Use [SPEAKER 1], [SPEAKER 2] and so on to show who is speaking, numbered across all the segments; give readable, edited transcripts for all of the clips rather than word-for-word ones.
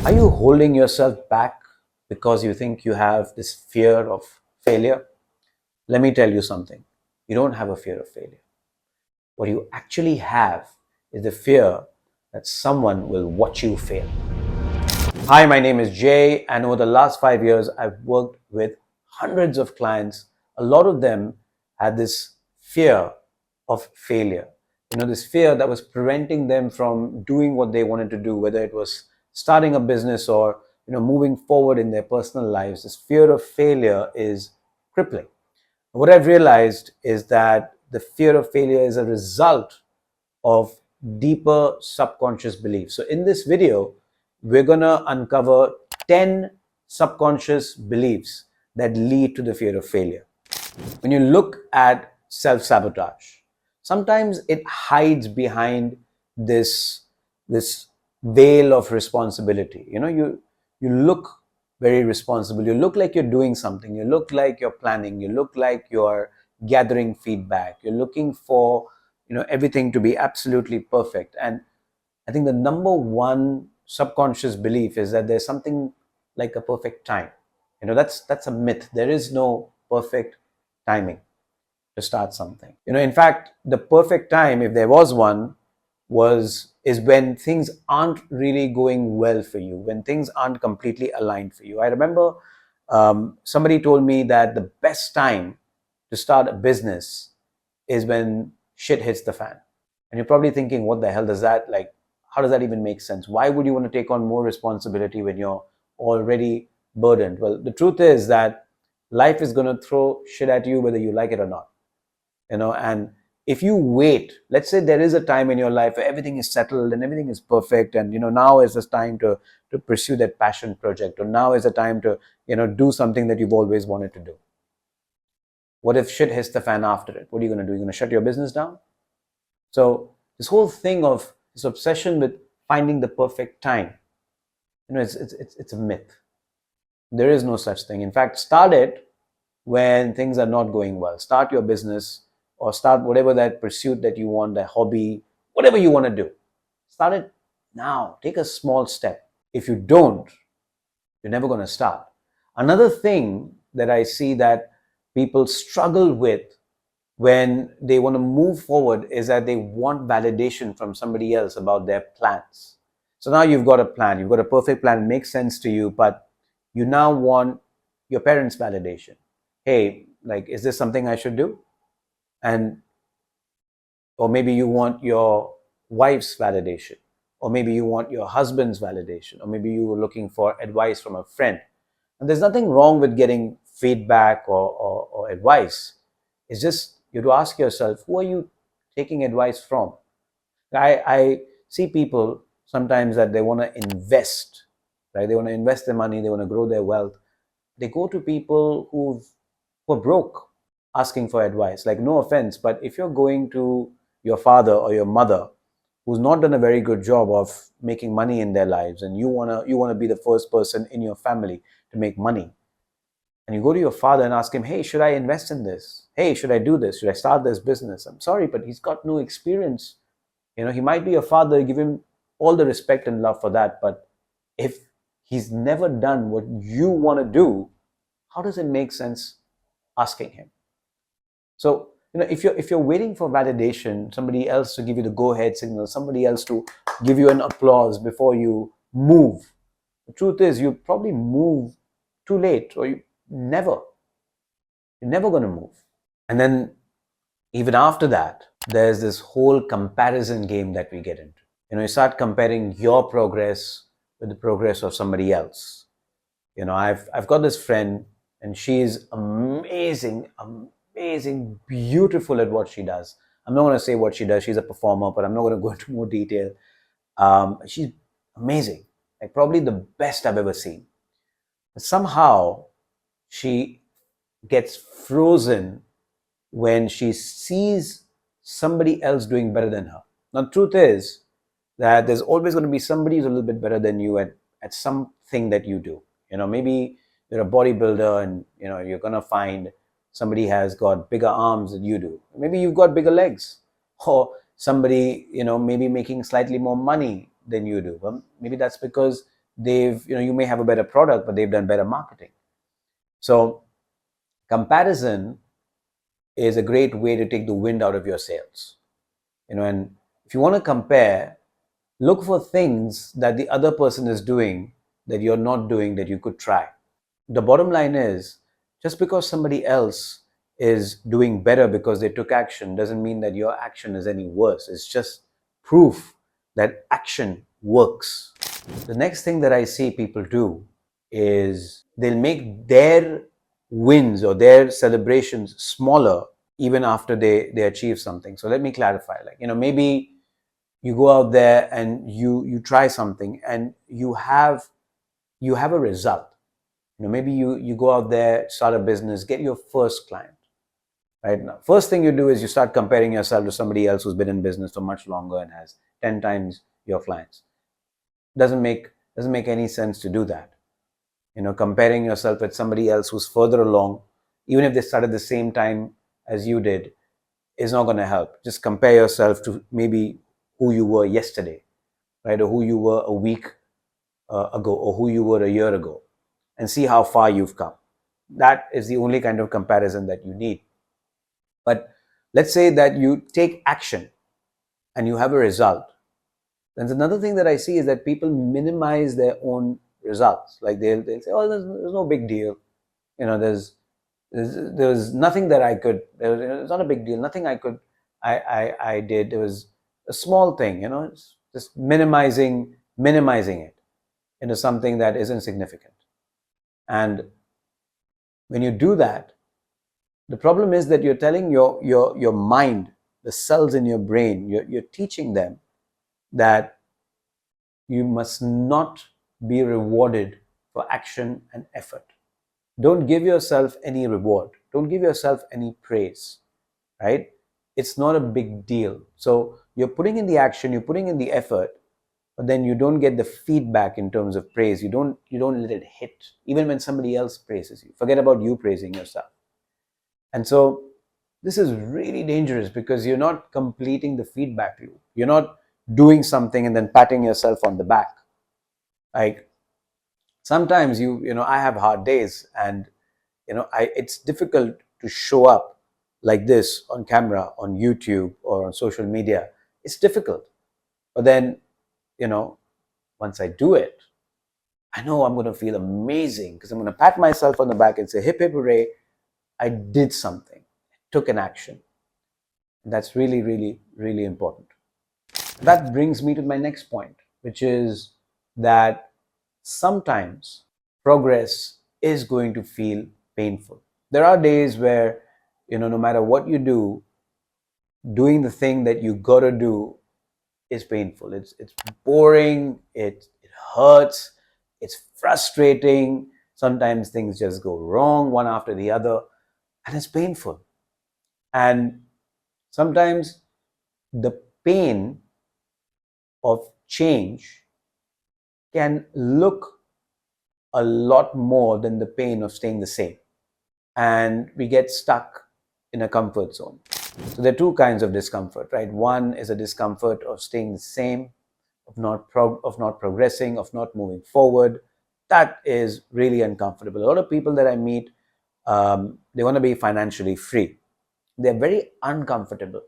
[SPEAKER 1] Are you holding yourself back because you think you have this fear of failure? Let me tell you something. You don't have a fear of failure. What you actually have is the fear that someone will watch you fail. Hi, my name is Jay, and over the last 5 years, I've worked with hundreds of clients. A lot of them had this fear of failure. This fear that was preventing them from doing what they wanted to do, whether it was starting a business or moving forward in their personal lives. This fear of failure is crippling. What I've realized is that the fear of failure is a result of deeper subconscious beliefs. So, in this video, we're going to uncover 10 subconscious beliefs that lead to the fear of failure. When you look at self-sabotage, sometimes it hides behind this veil of responsibility. You look very responsible, you look like you're doing something, you look like you're planning, you look like you're gathering feedback, you're looking for everything to be absolutely perfect. And I think the number one subconscious belief is that there's something like a perfect time. That's a myth. There is no perfect timing to start something. In fact, the perfect time, if there was one, is when things aren't really going well for you, when things aren't completely aligned for you. I remember somebody told me that the best time to start a business is when shit hits the fan. And you're probably thinking, what the hell does that, like, how does that even make sense? Why would you want to take on more responsibility when you're already burdened? Well, the truth is that life is going to throw shit at you whether you like it or not. And if you wait, let's say there is a time in your life where everything is settled and everything is perfect, and now is the time to pursue that passion project, or now is the time to do something that you've always wanted to do. What if shit hits the fan after it? What are you going to do? You're going to shut your business down? So this whole thing of this obsession with finding the perfect time, it's a myth. There is no such thing. In fact, start it when things are not going well. Start your business, or start whatever that pursuit that you want, that hobby, whatever you want to do. Start it now. Take a small step. If you don't, you're never going to start. Another thing that I see that people struggle with when they want to move forward is that they want validation from somebody else about their plans. So now you've got a plan, you've got a perfect plan, it makes sense to you, but you now want your parents' validation. Hey, like, is this something I should do? And or maybe you want your wife's validation, or maybe you want your husband's validation, or maybe you were looking for advice from a friend. And there's nothing wrong with getting feedback or advice. It's just you have to ask yourself, who are you taking advice from? I see people sometimes that they want to invest, right? They want to invest their money, they want to grow their wealth. They go to people who are broke, asking for advice. Like, no offense, but if you're going to your father or your mother who's not done a very good job of making money in their lives, and you wanna be the first person in your family to make money, and you go to your father and ask him, hey, should I invest in this? Hey, should I do this? Should I start this business? I'm sorry, but he's got no experience. He might be your father, give him all the respect and love for that, but if he's never done what you want to do, how does it make sense asking him? So, if you're waiting for validation, somebody else to give you the go-ahead signal, somebody else to give you an applause before you move, the truth is you probably move too late, or you're never going to move. And then even after that, there's this whole comparison game that we get into. You start comparing your progress with the progress of somebody else. I've got this friend, and she's amazing, amazing, beautiful at what she does. I'm not going to say what she does. She's a performer, but I'm not going to go into more detail. She's amazing, like probably the best I've ever seen. But somehow she gets frozen when she sees somebody else doing better than her. Now, the truth is that there's always going to be somebody who's a little bit better than you at something that you do. Maybe you're a bodybuilder, and you're going to find somebody has got bigger arms than you do. Maybe you've got bigger legs, or somebody maybe making slightly more money than you do. Well, maybe that's because you may have a better product, but they've done better marketing. So comparison is a great way to take the wind out of your sails. And if you want to compare, look for things that the other person is doing that you're not doing that you could try. The bottom line is, just because somebody else is doing better because they took action doesn't mean that your action is any worse. It's just proof that action works. The next thing that I see people do is they'll make their wins or their celebrations smaller even after they achieve something. So let me clarify. Like, maybe you go out there and you try something and you have a result. Maybe you go out there, start a business, get your first client. Right now, first thing you do is you start comparing yourself to somebody else who's been in business for much longer and has 10 times your clients. Doesn't make any sense to do that. Comparing yourself with somebody else who's further along, even if they started the same time as you did, is not going to help. Just compare yourself to maybe who you were yesterday, right? Or who you were a week ago, or who you were a year ago, and see how far you've come. That is the only kind of comparison that you need. But let's say that you take action and you have a result. Then another thing that I see is that people minimize their own results. Like they'll say, "Oh, there's no big deal. There's nothing that I could. It's not a big deal. Nothing I did. It was a small thing. It's just minimizing it into something that is insignificant." And when you do that, the problem is that you're telling your mind, the cells in your brain, you're teaching them that you must not be rewarded for action and effort. Don't give yourself any reward. Don't give yourself any praise, right? It's not a big deal. So you're putting in the action, you're putting in the effort, but then you don't get the feedback in terms of praise. You don't let it hit, even when somebody else praises you. Forget about you praising yourself. And so this is really dangerous because you're not completing the feedback loop. You're not doing something and then patting yourself on the back. Like sometimes I have hard days, and it's difficult to show up like this on camera, on YouTube, or on social media. It's difficult. But then, once I do it, I know I'm going to feel amazing because I'm going to pat myself on the back and say, hip, hip, hooray, I did something, took an action. And that's really, really, really important. That brings me to my next point, which is that sometimes progress is going to feel painful. There are days where, no matter what you do, doing the thing that you got to do is painful. It's boring. It hurts. It's frustrating. Sometimes things just go wrong one after the other, and it's painful. And sometimes the pain of change can look a lot more than the pain of staying the same. And we get stuck in a comfort zone. So there are two kinds of discomfort, right? One is a discomfort of staying the same, of not progressing, of not moving forward. That is really uncomfortable. A lot of people that I meet, they want to be financially free. They're very uncomfortable,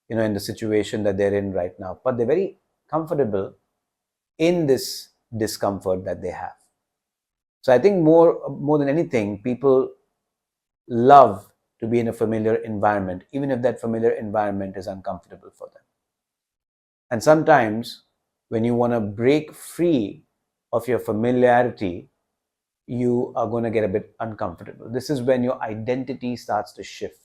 [SPEAKER 1] in the situation that they're in right now, but they're very comfortable in this discomfort that they have. So I think more than anything, people love to be in a familiar environment, even if that familiar environment is uncomfortable for them. And sometimes when you want to break free of your familiarity, you are going to get a bit uncomfortable. This is when your identity starts to shift.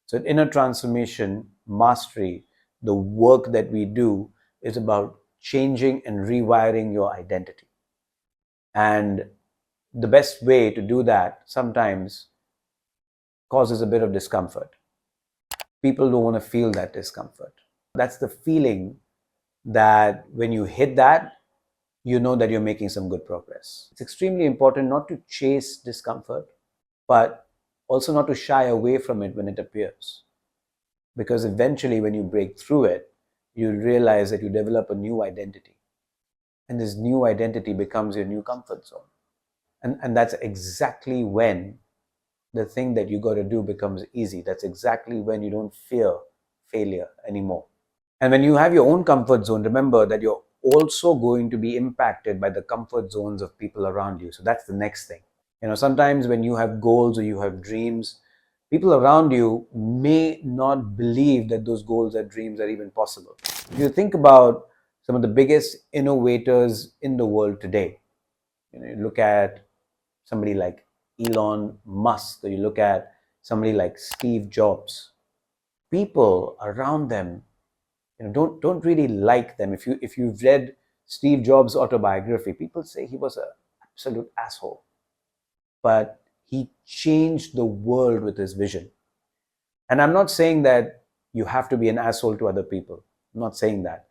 [SPEAKER 1] So inner transformation, mastery, the work that we do is about changing and rewiring your identity. And the best way to do that sometimes causes a bit of discomfort. People don't want to feel that discomfort. That's the feeling that when you hit that, you know that you're making some good progress. It's extremely important not to chase discomfort, but also not to shy away from it when it appears. Because eventually, when you break through it, you realize that you develop a new identity. And this new identity becomes your new comfort zone. And that's exactly when the thing that you got to do becomes easy. That's exactly when you don't fear failure anymore. And when you have your own comfort zone, remember that you're also going to be impacted by the comfort zones of people around you. So that's the next thing. Sometimes when you have goals or you have dreams, people around you may not believe that those goals or dreams are even possible. If you think about some of the biggest innovators in the world today, you look at somebody like Elon Musk, or you look at somebody like Steve Jobs, people around them, don't really like them. If you've read Steve Jobs' autobiography, people say he was an absolute asshole, but he changed the world with his vision. And I'm not saying that you have to be an asshole to other people. I'm not saying that.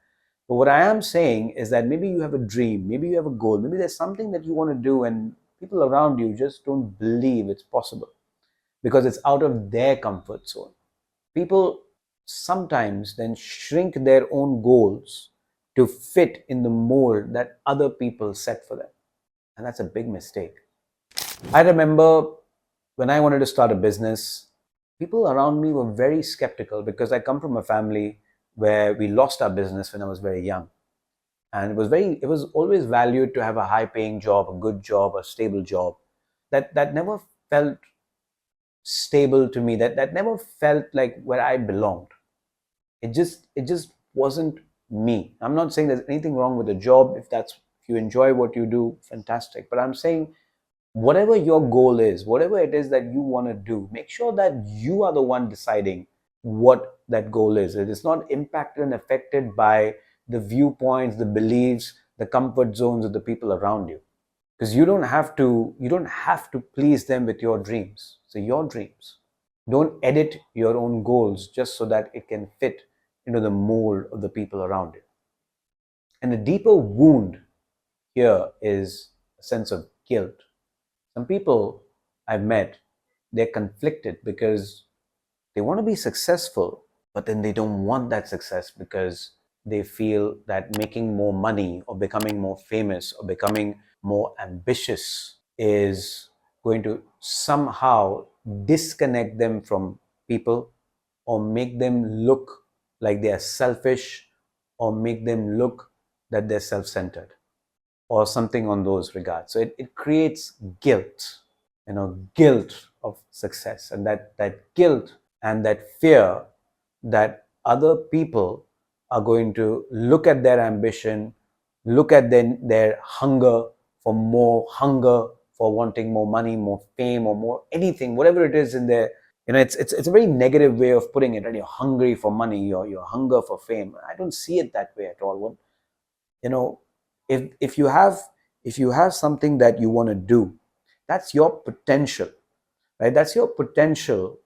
[SPEAKER 1] But what I am saying is that maybe you have a dream, maybe you have a goal, maybe there's something that you want to do, and people around you just don't believe it's possible because it's out of their comfort zone. People sometimes then shrink their own goals to fit in the mold that other people set for them. And that's a big mistake. I remember when I wanted to start a business, people around me were very skeptical because I come from a family where we lost our business when I was very young. And it was always valued to have a high paying job, a good job, a stable job. That never felt stable to me. That never felt like where I belonged. It just wasn't me. I'm not saying there's anything wrong with the job. If you enjoy what you do, fantastic. But I'm saying whatever your goal is, whatever it is that you want to do, make sure that you are the one deciding what that goal is. It is not impacted and affected by the viewpoints, the beliefs, the comfort zones of the people around you. Because you don't have to please them with your dreams. So your dreams. Don't edit your own goals just so that it can fit into the mold of the people around you. And the deeper wound here is a sense of guilt. Some people I've met, they're conflicted because they want to be successful, but then they don't want that success because they feel that making more money or becoming more famous or becoming more ambitious is going to somehow disconnect them from people or make them look like they are selfish or make them look that they're self-centered or something on those regards. So it creates guilt, guilt of success, and that guilt and that fear that other people are going to look at their ambition, look at their hunger for more, hunger for wanting more money, more fame, or more anything, whatever it is in their, it's a very negative way of putting it, right? You're hungry for money, or your hunger for fame. I don't see it that way at all. you know if you have something that you want to do, that's your potential, right? That's your potential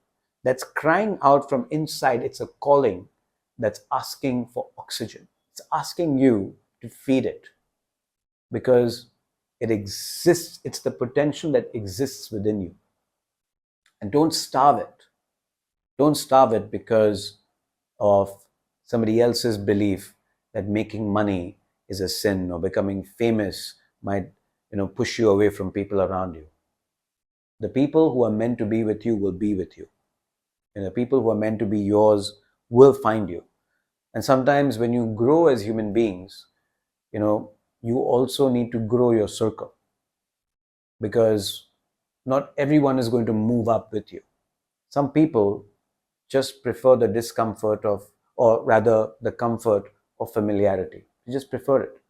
[SPEAKER 1] that's crying out from inside. It's a calling that's asking for oxygen. It's asking you to feed it because it exists. It's the potential that exists within you. And don't starve it. Don't starve it because of somebody else's belief that making money is a sin or becoming famous might push you away from people around you. The people who are meant to be with you will be with you, and the people who are meant to be yours will find you. And sometimes when you grow as human beings, you also need to grow your circle, because not everyone is going to move up with you. Some people just prefer the discomfort of, or rather the comfort of familiarity. They just prefer it.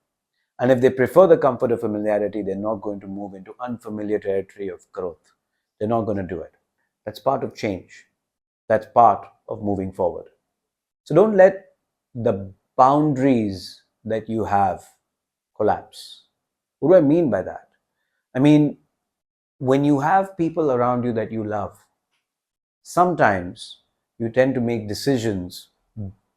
[SPEAKER 1] And if they prefer the comfort of familiarity, they're not going to move into unfamiliar territory of growth. They're not going to do it. That's part of change. That's part of moving forward. So don't let the boundaries that you have collapse. What do I mean by that? I mean, when you have people around you that you love, sometimes you tend to make decisions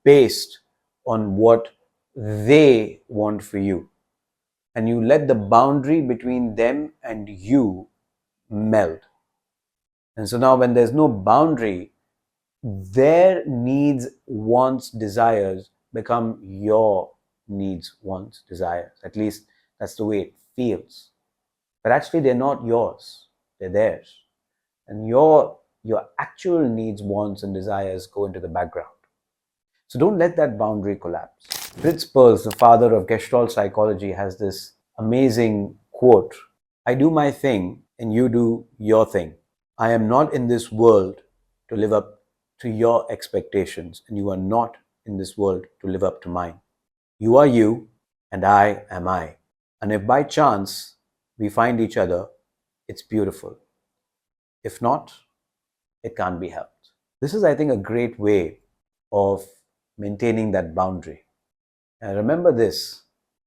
[SPEAKER 1] based on what they want for you. And you let the boundary between them and you meld. And so now, when there's no boundary, their needs, wants, desires become your needs, wants, desires. At least That's the way it feels. But actually, they're not yours, they're theirs. And your actual needs, wants, and desires go into the background. So don't let that boundary collapse. Fritz Perls, the father of Gestalt psychology, has this amazing quote: I do my thing and you do your thing. I am not in this world to live up to your expectations, and you are not in this world to live up to mine. You are you, and I am I. And if by chance we find each other, it's beautiful. If not, it can't be helped. This is, I think, a great way of maintaining that boundary. And remember this,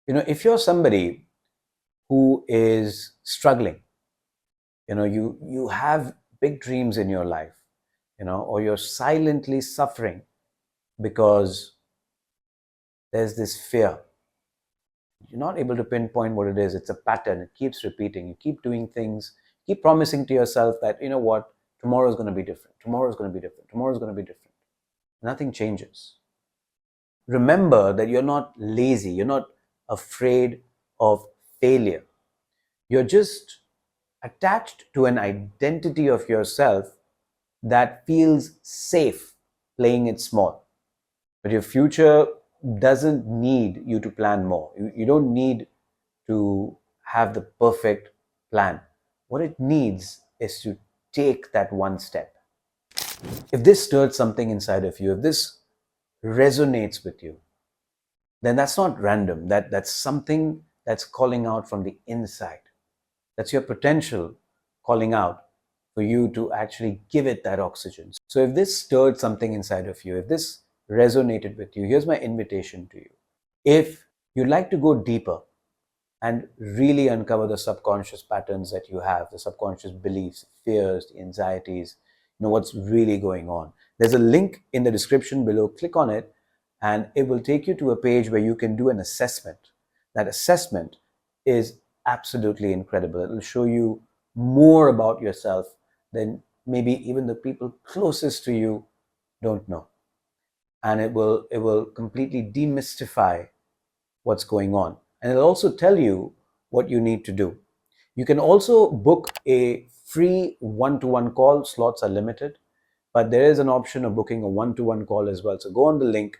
[SPEAKER 1] if you're somebody who is struggling, you have big dreams in your life, or you're silently suffering because there's this fear. You're not able to pinpoint what it is. It's a pattern. It keeps repeating. You keep doing things, keep promising to yourself that, you know what, tomorrow is going to be different. Tomorrow is going to be different. Tomorrow is going to be different. Nothing changes. Remember that you're not lazy. You're not afraid of failure. You're just attached to an identity of yourself that feels safe playing it small. But your future doesn't need you to plan more. You don't need to have the perfect plan. What it needs is to take that one step. If this stirred something inside of you, if this resonates with you, then that's not random. That's something that's calling out from the inside. That's your potential calling out for you to actually give it that oxygen. So if this stirred something inside of you, if this resonated with you, here's my invitation to you. If you'd like to go deeper and really uncover the subconscious patterns that you have, the subconscious beliefs, fears, the anxieties, what's really going on, there's a link in the description below. Click on it and it will take you to a page where you can do an assessment. That assessment is absolutely incredible. It will show you more about yourself than maybe even the people closest to you don't know. And it will completely demystify what's going on. And it'll also tell you what you need to do. You can also book a free one-to-one call. Slots are limited, but there is an option of booking a one-to-one call as well. So go on the link,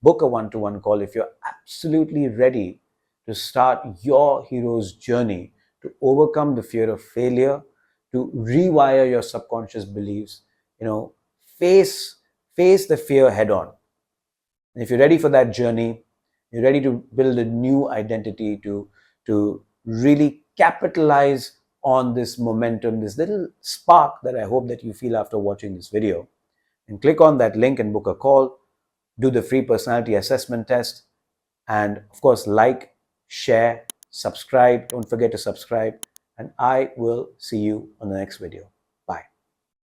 [SPEAKER 1] book a one-to-one call if you're absolutely ready to start your hero's journey to overcome the fear of failure, to rewire your subconscious beliefs, face face the fear head on. And if you're ready for that journey, you're ready to build a new identity, to really capitalize on this momentum, this little spark that I hope that you feel after watching this video, and click on that link and book a call, do the free personality assessment test, and of course, like, share, subscribe. Don't forget to subscribe, and I will see you on the next video.